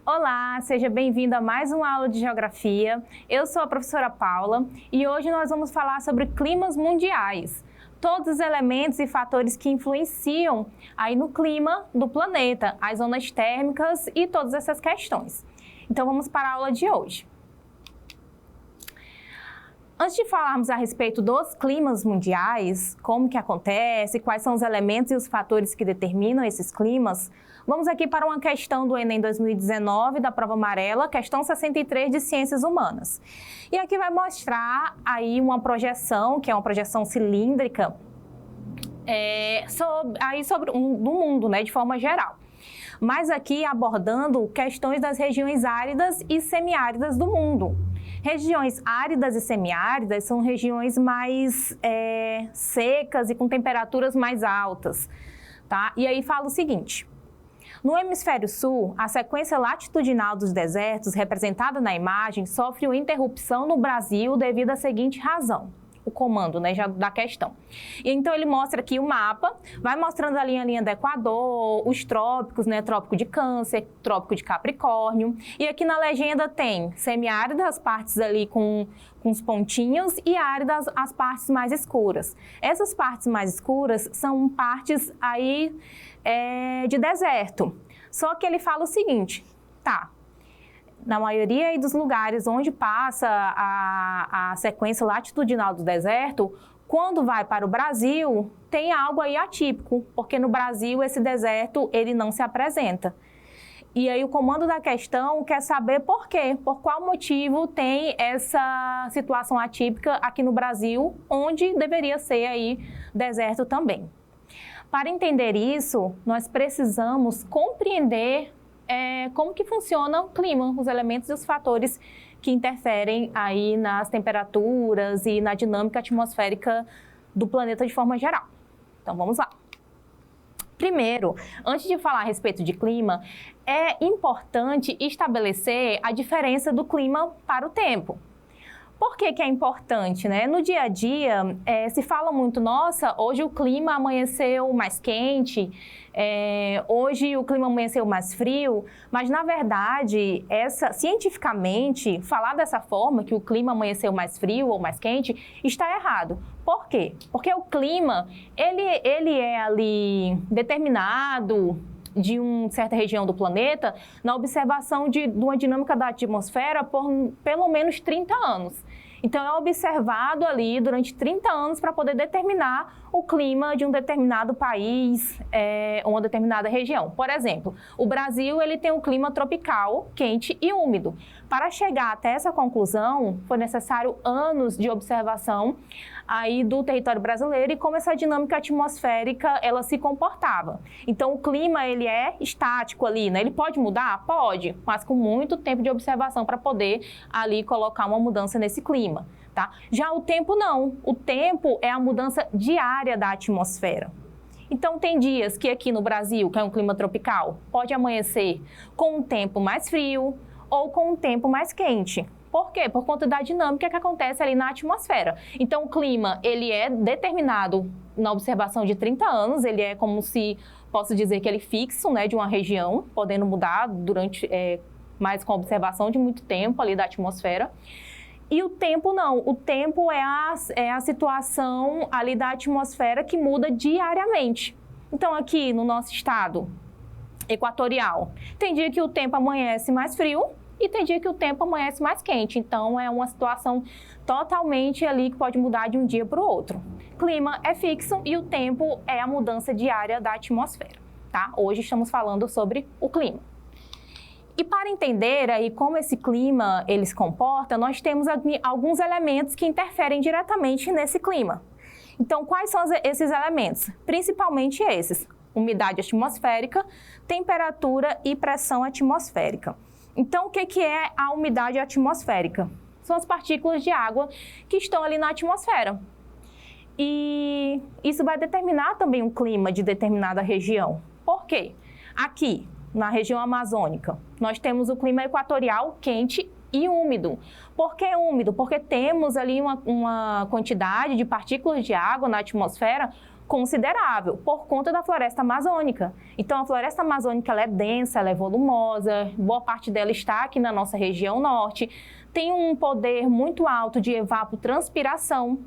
Olá, seja bem-vindo a mais uma aula de Geografia. Eu sou a professora Paula e hoje nós vamos falar sobre climas mundiais. Todos os elementos e fatores que influenciam aí no clima do planeta, as zonas térmicas e todas essas questões. Então vamos para a aula de hoje. Antes de falarmos a respeito dos climas mundiais, como que acontece, quais são os elementos e os fatores que determinam esses climas, vamos aqui para uma questão do Enem 2019, da prova amarela, questão 63 de Ciências Humanas. E aqui vai mostrar aí uma projeção, que é uma projeção cilíndrica, sobre do mundo, né, de forma geral. Mas aqui abordando questões das regiões áridas e semiáridas do mundo. Regiões áridas e semiáridas são regiões mais secas e com temperaturas mais altas, tá? E aí fala o seguinte: no hemisfério sul, a sequência latitudinal dos desertos, representada na imagem, sofre uma interrupção no Brasil devido à seguinte razão. O comando, né, já da questão. E então ele mostra aqui o mapa, vai mostrando ali a linha do Equador, os trópicos, né, trópico de Câncer, trópico de Capricórnio. E aqui na legenda tem semiáridas, as partes ali com os pontinhos, e áridas, as partes mais escuras. Essas partes mais escuras são partes aí de deserto. Só que ele fala o seguinte, tá? Na maioria dos lugares onde passa a sequência latitudinal do deserto, quando vai para o Brasil, tem algo aí atípico, porque no Brasil esse deserto ele não se apresenta. E aí o comando da questão quer saber por quê, por qual motivo tem essa situação atípica aqui no Brasil, onde deveria ser aí deserto também. Para entender isso, nós precisamos compreender como que funciona o clima, os elementos e os fatores que interferem aí nas temperaturas e na dinâmica atmosférica do planeta de forma geral. Então vamos lá. Primeiro, antes de falar a respeito de clima, é importante estabelecer a diferença do clima para o tempo. Por que que é importante, né? No dia a dia, se fala muito, nossa, hoje o clima amanheceu mais quente, hoje o clima amanheceu mais frio, mas na verdade, cientificamente, falar dessa forma, que o clima amanheceu mais frio ou mais quente, está errado. Por quê? Porque o clima, ele é ali determinado de uma certa região do planeta na observação de uma dinâmica da atmosfera por pelo menos 30 anos. Então, é observado ali durante 30 anos para poder determinar o clima de um determinado país ou uma determinada região. Por exemplo, o Brasil ele tem um clima tropical, quente e úmido. Para chegar até essa conclusão, foi necessário anos de observação aí do território brasileiro e como essa dinâmica atmosférica ela se comportava. Então, o clima ele é estático ali, né? Ele pode mudar? Pode, mas com muito tempo de observação para poder ali colocar uma mudança nesse clima. Tá? Já o tempo não, o tempo é a mudança diária da atmosfera. Então tem dias que aqui no Brasil, que é um clima tropical, pode amanhecer com um tempo mais frio ou com um tempo mais quente. Por quê? Por conta da dinâmica que acontece ali na atmosfera. Então o clima, ele é determinado na observação de 30 anos, ele é como se, posso dizer que ele é fixo, né, de uma região, podendo mudar durante, mais com a observação de muito tempo ali da atmosfera. E o tempo não, o tempo é a situação ali da atmosfera que muda diariamente. Então aqui no nosso estado equatorial, tem dia que o tempo amanhece mais frio e tem dia que o tempo amanhece mais quente. Então é uma situação totalmente ali que pode mudar de um dia para o outro. Clima é fixo e o tempo é a mudança diária da atmosfera, tá? Hoje estamos falando sobre o clima. E para entender aí como esse clima ele se comporta, nós temos alguns elementos que interferem diretamente nesse clima. Então, quais são esses elementos? Principalmente esses: umidade atmosférica, temperatura e pressão atmosférica. Então, o que é a umidade atmosférica? São as partículas de água que estão ali na atmosfera. E isso vai determinar também o clima de determinada região. Por quê? Aqui, na região amazônica, nós temos o clima equatorial quente e úmido. Por que úmido? Porque temos ali uma quantidade de partículas de água na atmosfera considerável por conta da floresta amazônica. Então, a floresta amazônica ela é densa, ela é volumosa, boa parte dela está aqui na nossa região norte, tem um poder muito alto de evapotranspiração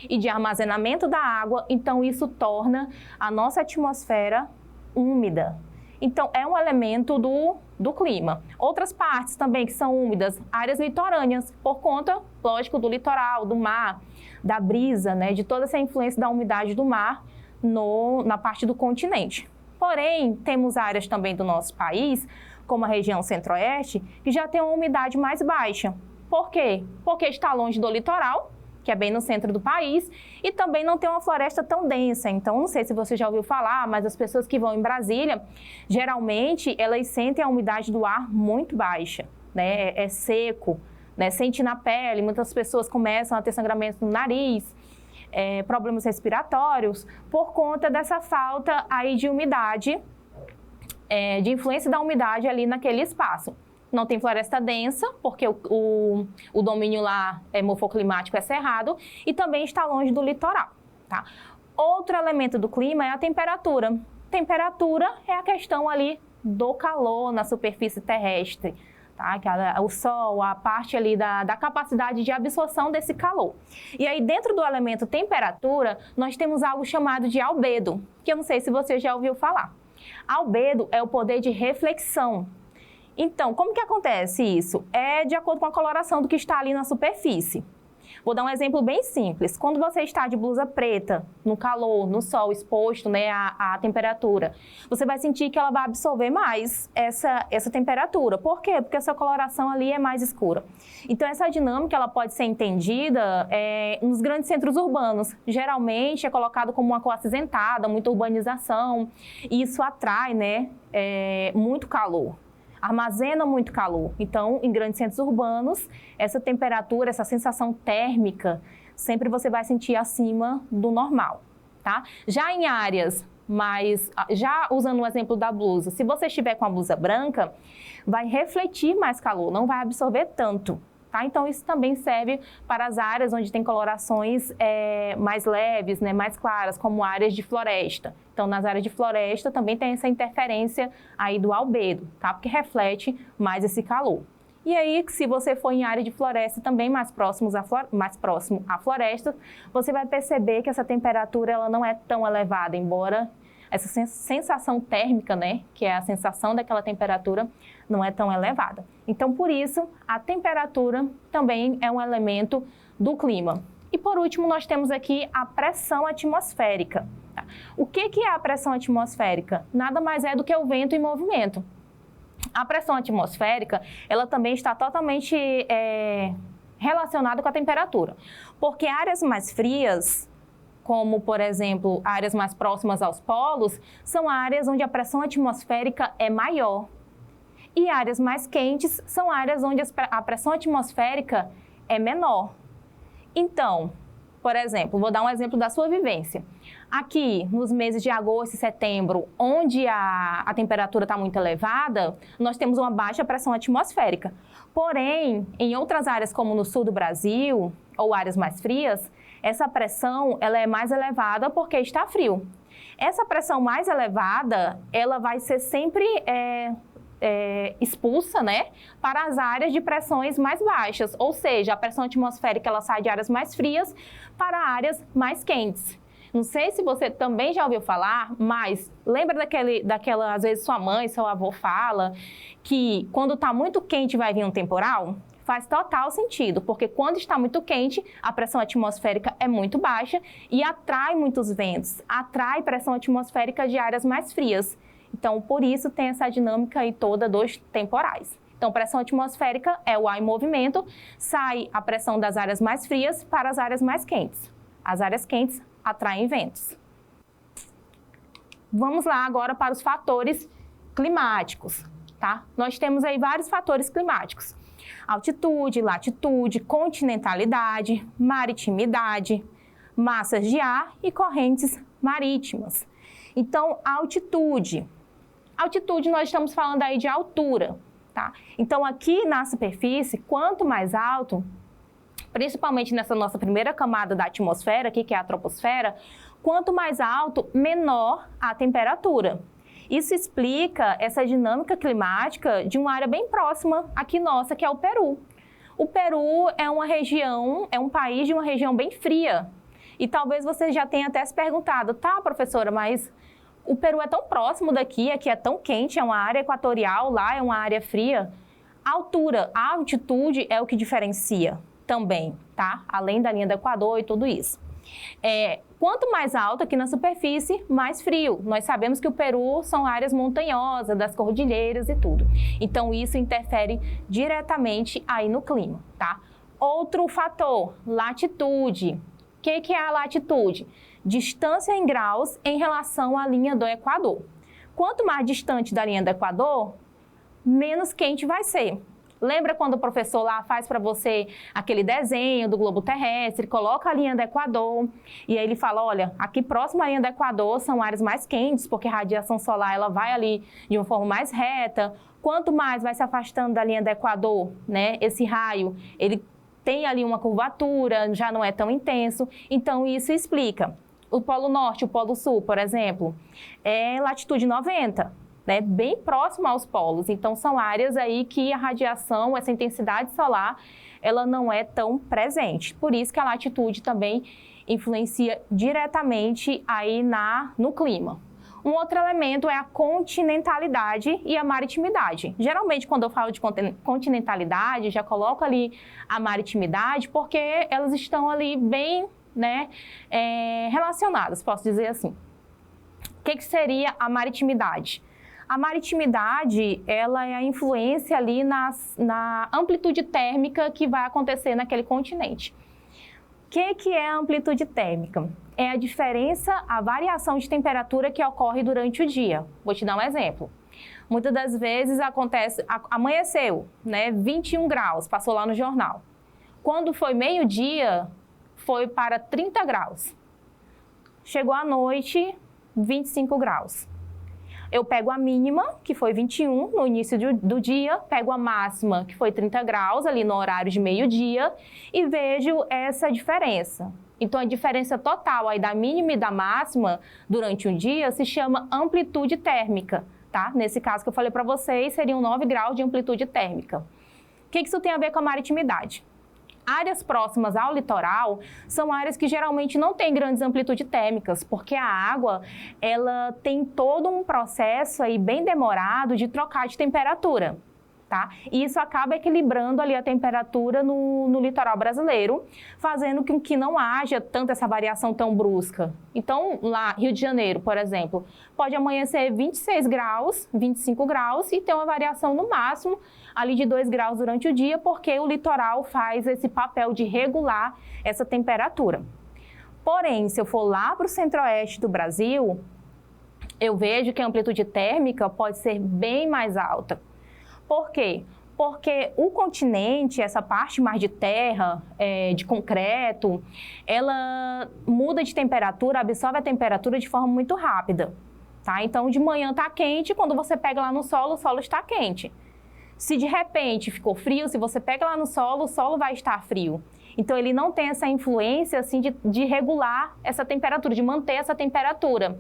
e de armazenamento da água, então isso torna a nossa atmosfera úmida. Então, é um elemento do clima. Outras partes também que são úmidas, áreas litorâneas, por conta, lógico, do litoral, do mar, da brisa, né, de toda essa influência da umidade do mar na parte do continente. Porém, temos áreas também do nosso país, como a região centro-oeste, que já tem uma umidade mais baixa. Por quê? Porque está longe do litoral, que é bem no centro do país, e também não tem uma floresta tão densa. Então, não sei se você já ouviu falar, mas as pessoas que vão em Brasília, geralmente, elas sentem a umidade do ar muito baixa, né? É seco, né? Sente na pele, muitas pessoas começam a ter sangramento no nariz, problemas respiratórios, por conta dessa falta aí de umidade, de influência da umidade ali naquele espaço. Não tem floresta densa, porque o domínio lá morfoclimático é cerrado, e também está longe do litoral, tá? Outro elemento do clima é a temperatura. Temperatura é a questão ali do calor na superfície terrestre, tá? O sol, a parte ali da capacidade de absorção desse calor. E aí, dentro do elemento temperatura, nós temos algo chamado de albedo, que eu não sei se você já ouviu falar. Albedo é o poder de reflexão. Então, como que acontece isso? É de acordo com a coloração do que está ali na superfície. Vou dar um exemplo bem simples. Quando você está de blusa preta, no calor, no sol, exposto, né, à temperatura, você vai sentir que ela vai absorver mais essa temperatura. Por quê? Porque a sua coloração ali é mais escura. Então, essa dinâmica ela pode ser entendida nos grandes centros urbanos. Geralmente, é colocado como uma cor acinzentada, muita urbanização, e isso atrai, né, muito calor. Armazena muito calor. Então, em grandes centros urbanos, essa temperatura, essa sensação térmica, sempre você vai sentir acima do normal, tá? Já em áreas já usando o exemplo da blusa, se você estiver com a blusa branca, vai refletir mais calor, não vai absorver tanto, tá? Então, isso também serve para as áreas onde tem colorações mais leves, né, mais claras, como áreas de floresta. Então, nas áreas de floresta também tem essa interferência aí do albedo, tá? Porque reflete mais esse calor. E aí, se você for em área de floresta também mais próximo à floresta, você vai perceber que essa temperatura ela não é tão elevada, embora essa sensação térmica, né, que é a sensação daquela temperatura, não é tão elevada. Então, por isso, a temperatura também é um elemento do clima. E por último, nós temos aqui a pressão atmosférica. Tá? O que é a pressão atmosférica? Nada mais é do que o vento em movimento. A pressão atmosférica, ela também está totalmente relacionada com a temperatura. Porque áreas mais frias, como, por exemplo, áreas mais próximas aos polos, são áreas onde a pressão atmosférica é maior. E áreas mais quentes são áreas onde a pressão atmosférica é menor. Então, por exemplo, vou dar um exemplo da sua vivência. Aqui, nos meses de agosto e setembro, onde a temperatura está muito elevada, nós temos uma baixa pressão atmosférica. Porém, em outras áreas, como no sul do Brasil, ou áreas mais frias, essa pressão ela é mais elevada porque está frio. Essa pressão mais elevada, ela vai ser sempre expulsa, né, para as áreas de pressões mais baixas, ou seja, a pressão atmosférica ela sai de áreas mais frias para áreas mais quentes. Não sei se você também já ouviu falar, mas lembra daquela, às vezes sua mãe, seu avô fala que quando está muito quente vai vir um temporal? Faz total sentido, porque quando está muito quente, a pressão atmosférica é muito baixa e atrai muitos ventos, atrai pressão atmosférica de áreas mais frias. Então, por isso tem essa dinâmica aí toda dos temporais. Então, pressão atmosférica é o ar em movimento, sai a pressão das áreas mais frias para as áreas mais quentes. As áreas quentes atraem ventos. Vamos lá agora para os fatores climáticos, tá? Nós temos aí vários fatores climáticos. Altitude, latitude, continentalidade, maritimidade, massas de ar e correntes marítimas. Então, altitude. Altitude, nós estamos falando aí de altura, tá? Então, aqui na superfície, quanto mais alto, principalmente nessa nossa primeira camada da atmosfera, aqui, que é a troposfera, Quanto mais alto, menor a temperatura. Isso explica essa dinâmica climática de uma área bem próxima aqui nossa, que é o Peru. O Peru é uma região, é um país de uma região bem fria. E talvez você já tenha até se perguntado, tá, professora, mas o Peru é tão próximo daqui, aqui é tão quente, é uma área equatorial, lá é uma área fria. A altura, a altitude é o que diferencia também, tá? Além da linha do Equador e tudo isso. Quanto mais alto aqui na superfície, mais frio. Nós sabemos que o Peru são áreas montanhosas, das cordilheiras e tudo. Então, isso interfere diretamente aí no clima, tá? Outro fator, latitude. O que é a latitude? Distância em graus em relação à linha do Equador. Quanto mais distante da linha do Equador, menos quente vai ser. Lembra quando o professor lá faz para você aquele desenho do globo terrestre, coloca a linha do Equador e aí ele fala, olha, aqui próximo à linha do Equador são áreas mais quentes, porque a radiação solar ela vai ali de uma forma mais reta. Quanto mais vai se afastando da linha do Equador, né, esse raio, ele tem ali uma curvatura, já não é tão intenso. Então, isso explica. O Polo Norte, o Polo Sul, por exemplo, é latitude 90. Né, bem próximo aos polos. Então, são áreas aí que a radiação, essa intensidade solar, ela não é tão presente. Por isso que a latitude também influencia diretamente aí no clima. Um outro elemento é a continentalidade e a maritimidade. Geralmente, quando eu falo de continentalidade, já coloco ali a maritimidade, porque elas estão ali bem, né, relacionadas, posso dizer assim. O que seria a maritimidade? A maritimidade, ela é a influência ali na amplitude térmica que vai acontecer naquele continente. O que é a amplitude térmica? É a diferença, a variação de temperatura que ocorre durante o dia. Vou te dar um exemplo. Muitas das vezes acontece, amanheceu, né, 21 graus, passou lá no jornal. Quando foi meio-dia, foi para 30 graus. Chegou à noite, 25 graus. Eu pego a mínima, que foi 21 no início do dia, pego a máxima, que foi 30 graus, ali no horário de meio-dia, e vejo essa diferença. Então, a diferença total aí da mínima e da máxima durante um dia se chama amplitude térmica, tá? Nesse caso que eu falei para vocês, seriam 9 graus de amplitude térmica. O que isso tem a ver com a maritimidade? Áreas próximas ao litoral são áreas que geralmente não têm grandes amplitudes térmicas, porque a água ela tem todo um processo aí bem demorado de trocar de temperatura, tá? E isso acaba equilibrando ali a temperatura no litoral brasileiro, fazendo com que não haja tanta essa variação tão brusca. Então, lá, Rio de Janeiro, por exemplo, pode amanhecer 26 graus, 25 graus e ter uma variação no máximo ali de 2 graus durante o dia, porque o litoral faz esse papel de regular essa temperatura. Porém, se eu for lá para o centro-oeste do Brasil, eu vejo que a amplitude térmica pode ser bem mais alta. Por quê? Porque o continente, essa parte mais de terra, de concreto, ela muda de temperatura, absorve a temperatura de forma muito rápida, tá? Então, de manhã está quente, quando você pega lá no solo, o solo está quente. Se de repente ficou frio, se você pega lá no solo, o solo vai estar frio. Então, ele não tem essa influência assim, de regular essa temperatura, de manter essa temperatura.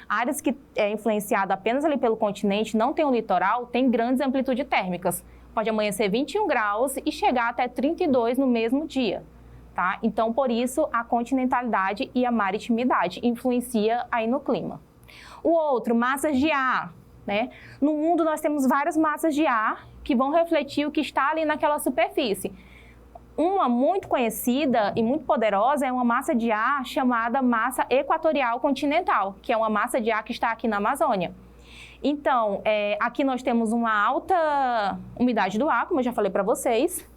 Áreas que é influenciada apenas ali pelo continente, não tem o litoral, tem grandes amplitudes térmicas. Pode amanhecer 21 graus e chegar até 32 no mesmo dia, tá? Então, por isso, a continentalidade e a maritimidade influencia aí no clima. O outro, massas de ar, né? No mundo, nós temos várias massas de ar que vão refletir o que está ali naquela superfície. Uma muito conhecida e muito poderosa é uma massa de ar chamada massa equatorial continental, que é uma massa de ar que está aqui na Amazônia. Então, aqui nós temos uma alta umidade do ar, como eu já falei para vocês.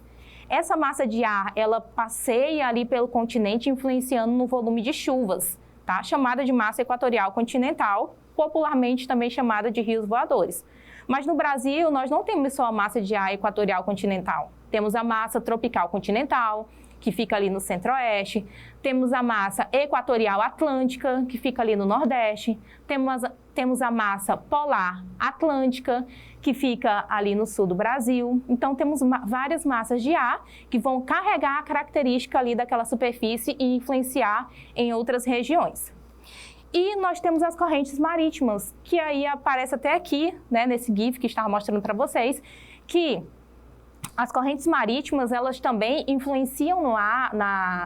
Essa massa de ar, ela passeia ali pelo continente, influenciando no volume de chuvas, tá? Chamada de massa equatorial continental, popularmente também chamada de rios voadores. Mas no Brasil, nós não temos só a massa de ar equatorial continental. Temos a massa tropical continental, que fica ali no centro-oeste. Temos a massa equatorial atlântica, que fica ali no nordeste. Temos a massa polar atlântica, que fica ali no sul do Brasil. Então, temos várias massas de ar que vão carregar a característica ali daquela superfície e influenciar em outras regiões. E nós temos as correntes marítimas, que aí aparece até aqui, né, nesse GIF que estava mostrando para vocês, que as correntes marítimas, elas também influenciam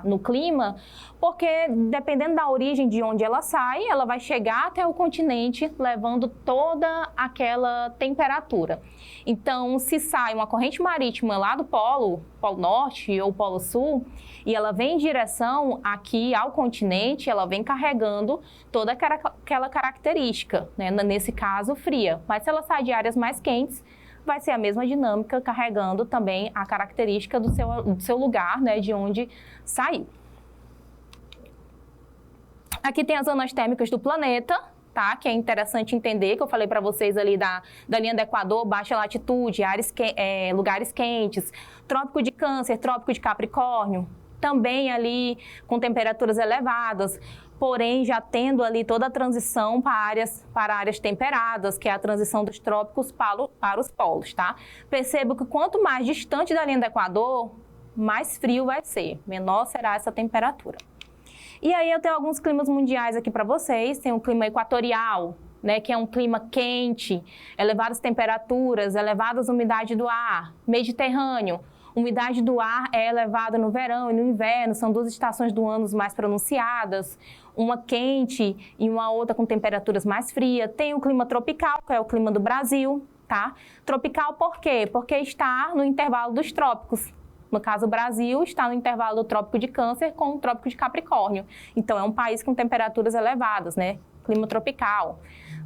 no clima, porque dependendo da origem de onde ela sai, ela vai chegar até o continente, levando toda aquela temperatura. Então, se sai uma corrente marítima lá do Polo Norte ou Polo Sul, e ela vem em direção aqui ao continente, ela vem carregando toda aquela característica, né? Nesse caso, fria. Mas se ela sai de áreas mais quentes, vai ser a mesma dinâmica, carregando também a característica do seu lugar, né, de onde saiu. Aqui tem as zonas térmicas do planeta, tá? Que é interessante entender, que eu falei para vocês ali da linha do Equador, baixa latitude, lugares quentes, Trópico de Câncer, Trópico de Capricórnio, também ali com temperaturas elevadas, porém já tendo ali toda a transição para áreas temperadas, que é a transição dos trópicos para os polos, tá? Perceba que quanto mais distante da linha do Equador, mais frio vai ser, menor será essa temperatura. E aí eu tenho alguns climas mundiais aqui para vocês, tem o clima equatorial, né, que é um clima quente, elevadas temperaturas, elevadas umidade do ar, Mediterrâneo. Umidade do ar é elevada no verão e no inverno, são duas estações do ano mais pronunciadas, uma quente e uma outra com temperaturas mais frias. Tem o clima tropical, que é o clima do Brasil, tá? Tropical por quê? Porque está no intervalo dos trópicos. No caso, o Brasil está no intervalo do Trópico de Câncer com o Trópico de Capricórnio. Então, é um país com temperaturas elevadas, né? Clima tropical.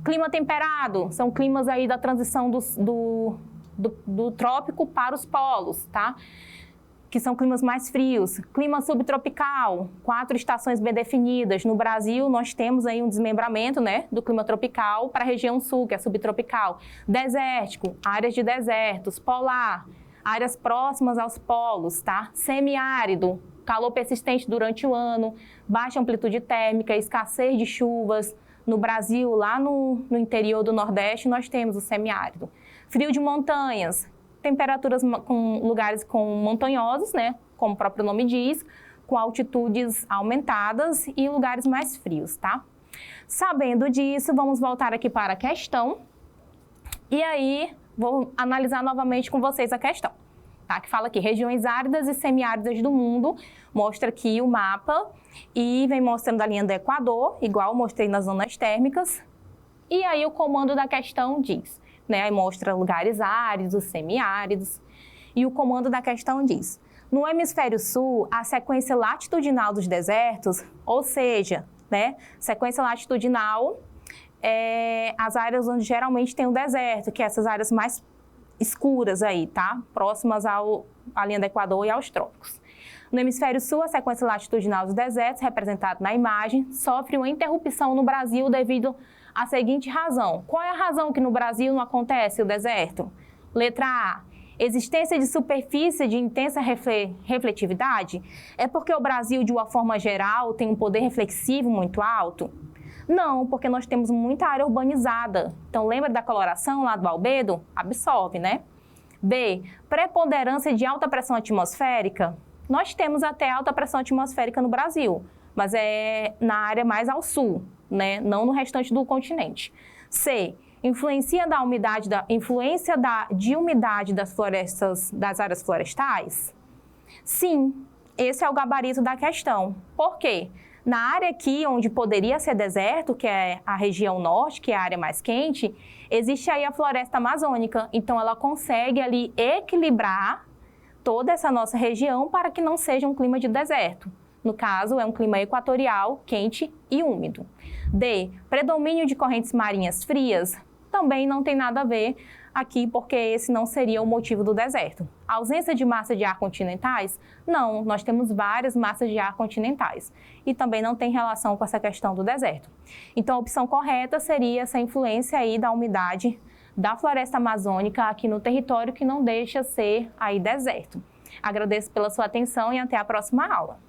Clima temperado, são climas aí da transição do trópico para os polos, tá? Que são climas mais frios. Clima subtropical, 4 estações bem definidas. No Brasil, nós temos aí um desmembramento, né, do clima tropical para a região sul, que é subtropical. Desértico, áreas de desertos. Polar, áreas próximas aos polos, tá? Semiárido, calor persistente durante o ano, baixa amplitude térmica, escassez de chuvas. No Brasil, lá no interior do Nordeste, nós temos o semiárido. Frio de montanhas, temperaturas com lugares montanhosos, né? Como o próprio nome diz, com altitudes aumentadas e lugares mais frios, tá? Sabendo disso, vamos voltar aqui para a questão. E aí, vou analisar novamente com vocês a questão, tá? Que fala aqui, regiões áridas e semiáridas do mundo. Mostra aqui o mapa e vem mostrando a linha do Equador, igual eu mostrei nas zonas térmicas. E aí o comando da questão diz, né? Aí mostra lugares áridos, semiáridos. E o comando da questão diz, no hemisfério sul, a sequência latitudinal dos desertos, ou seja, né? Sequência latitudinal as áreas onde geralmente tem o deserto, que é essas áreas mais escuras aí, tá? Próximas à linha do Equador e aos trópicos. No hemisfério sul, a sequência latitudinal dos desertos, representada na imagem, sofre uma interrupção no Brasil devido à seguinte razão. Qual é a razão que no Brasil não acontece o deserto? Letra A. Existência de superfície de intensa refletividade? É porque o Brasil, de uma forma geral, tem um poder reflexivo muito alto? Não, porque nós temos muita área urbanizada. Então, lembra da coloração lá do albedo? Absorve, né? B. Preponderância de alta pressão atmosférica? Nós temos até alta pressão atmosférica no Brasil, mas é na área mais ao sul, né? Não no restante do continente. C. Influência de umidade das florestas, das áreas florestais? Sim, esse é o gabarito da questão. Por quê? Na área aqui, onde poderia ser deserto, que é a região norte, que é a área mais quente, existe aí a floresta amazônica. Então, ela consegue ali equilibrar toda essa nossa região para que não seja um clima de deserto. No caso, é um clima equatorial, quente e úmido. D. Predomínio de correntes marinhas frias? Também não tem nada a ver aqui, porque esse não seria o motivo do deserto. A ausência de massa de ar continentais? Não, nós temos várias massas de ar continentais. E também não tem relação com essa questão do deserto. Então, a opção correta seria essa influência aí da umidade da floresta amazônica aqui no território, que não deixa ser aí deserto. Agradeço pela sua atenção e até a próxima aula.